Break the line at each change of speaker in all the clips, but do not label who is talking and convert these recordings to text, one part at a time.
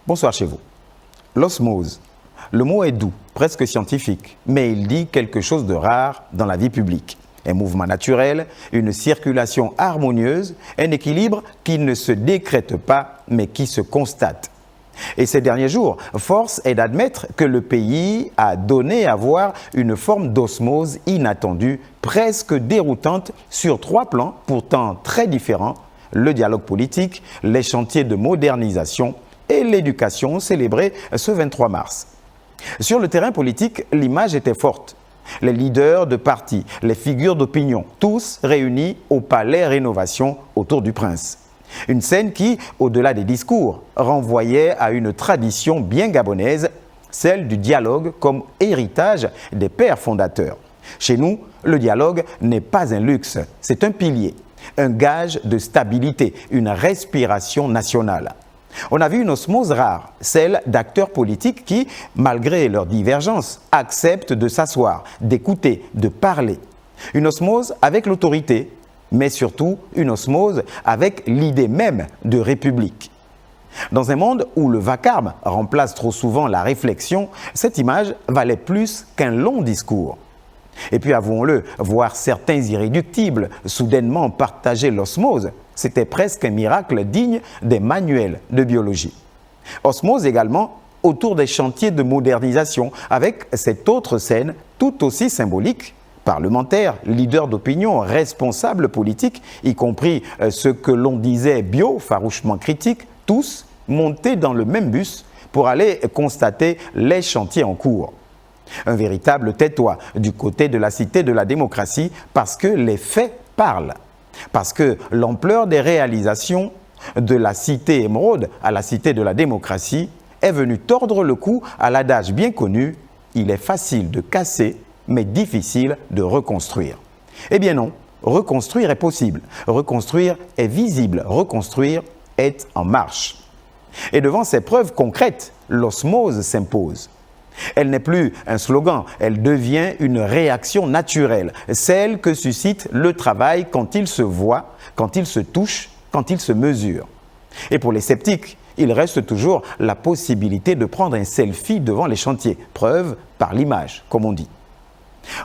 Bonsoir chez vous. L'osmose. Le mot est doux, presque scientifique, mais il dit quelque chose de rare dans la vie publique. Un mouvement naturel, une circulation harmonieuse, un équilibre qui ne se décrète pas, mais qui se constate. Et ces derniers jours, force est d'admettre que le pays a donné à voir une forme d'osmose inattendue, presque déroutante, sur 3 plans pourtant très différents: le dialogue politique, les chantiers de modernisation et l'éducation célébrée ce 23 mars. Sur le terrain politique, l'image était forte. Les leaders de partis, les figures d'opinion, tous réunis au Palais Rénovation autour du Prince. Une scène qui, au-delà des discours, renvoyait à une tradition bien gabonaise, celle du dialogue comme héritage des pères fondateurs. Chez nous, le dialogue n'est pas un luxe, c'est un pilier, un gage de stabilité, une respiration nationale. On a vu une osmose rare, celle d'acteurs politiques qui, malgré leurs divergences, acceptent de s'asseoir, d'écouter, de parler. Une osmose avec l'autorité, mais surtout une osmose avec l'idée même de république. Dans un monde où le vacarme remplace trop souvent la réflexion, cette image valait plus qu'un long discours. Et puis avouons-le, voir certains irréductibles soudainement partager l'osmose, c'était presque un miracle digne des manuels de biologie. Osmose également autour des chantiers de modernisation, avec cette autre scène tout aussi symbolique: parlementaires, leaders d'opinion, responsables politiques, y compris ceux que l'on disait bio, farouchement critiques, tous montés dans le même bus pour aller constater les chantiers en cours. Un véritable tais-toi du côté de la cité de la démocratie, parce que les faits parlent. Parce que l'ampleur des réalisations de la cité émeraude à la cité de la démocratie est venue tordre le cou à l'adage bien connu: il est facile de casser, mais difficile de reconstruire. Eh bien non, reconstruire est possible, reconstruire est visible, reconstruire est en marche. Et devant ces preuves concrètes, l'osmose s'impose. Elle n'est plus un slogan, elle devient une réaction naturelle, celle que suscite le travail quand il se voit, quand il se touche, quand il se mesure. Et pour les sceptiques, il reste toujours la possibilité de prendre un selfie devant les chantiers, preuve par l'image, comme on dit.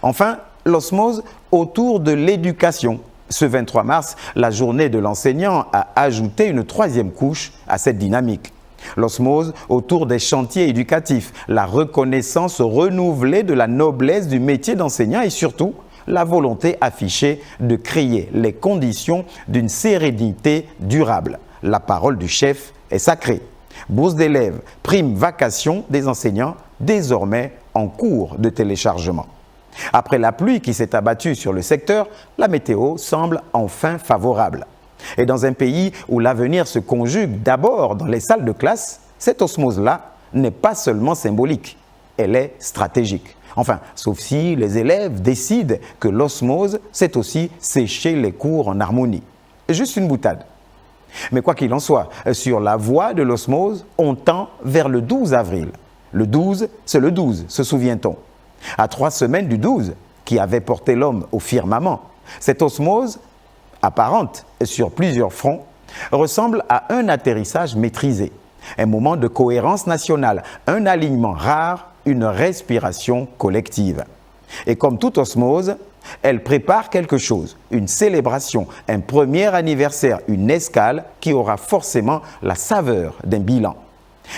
Enfin, l'osmose autour de l'éducation. Ce 23 mars, la journée de l'enseignant a ajouté une 3e couche à cette dynamique. L'osmose autour des chantiers éducatifs, la reconnaissance renouvelée de la noblesse du métier d'enseignant et surtout la volonté affichée de créer les conditions d'une sérénité durable. La parole du chef est sacrée. Bourse d'élèves, prime vacation des enseignants, désormais en cours de téléchargement. Après la pluie qui s'est abattue sur le secteur, la météo semble enfin favorable. Et dans un pays où l'avenir se conjugue d'abord dans les salles de classe, cette osmose-là n'est pas seulement symbolique, elle est stratégique. Enfin, sauf si les élèves décident que l'osmose, c'est aussi sécher les cours en harmonie. Juste une boutade. Mais quoi qu'il en soit, sur la voie de l'osmose, on tend vers le 12 avril. Le 12, c'est le 12, se souvient-on. À 3 semaines du 12, qui avait porté l'homme au firmament, cette osmose apparente sur plusieurs fronts, ressemble à un atterrissage maîtrisé, un moment de cohérence nationale, un alignement rare, une respiration collective. Et comme toute osmose, elle prépare quelque chose, une célébration, un premier anniversaire, une escale qui aura forcément la saveur d'un bilan.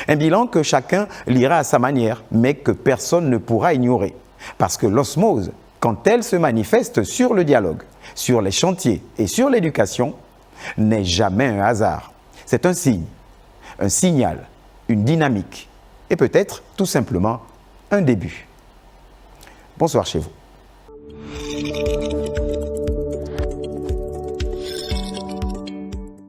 Un bilan que chacun lira à sa manière, mais que personne ne pourra ignorer. Parce que l'osmose, quand elle se manifeste sur le dialogue, sur les chantiers et sur l'éducation, n'est jamais un hasard. C'est un signe, un signal, une dynamique et peut-être tout simplement un début. Bonsoir chez vous.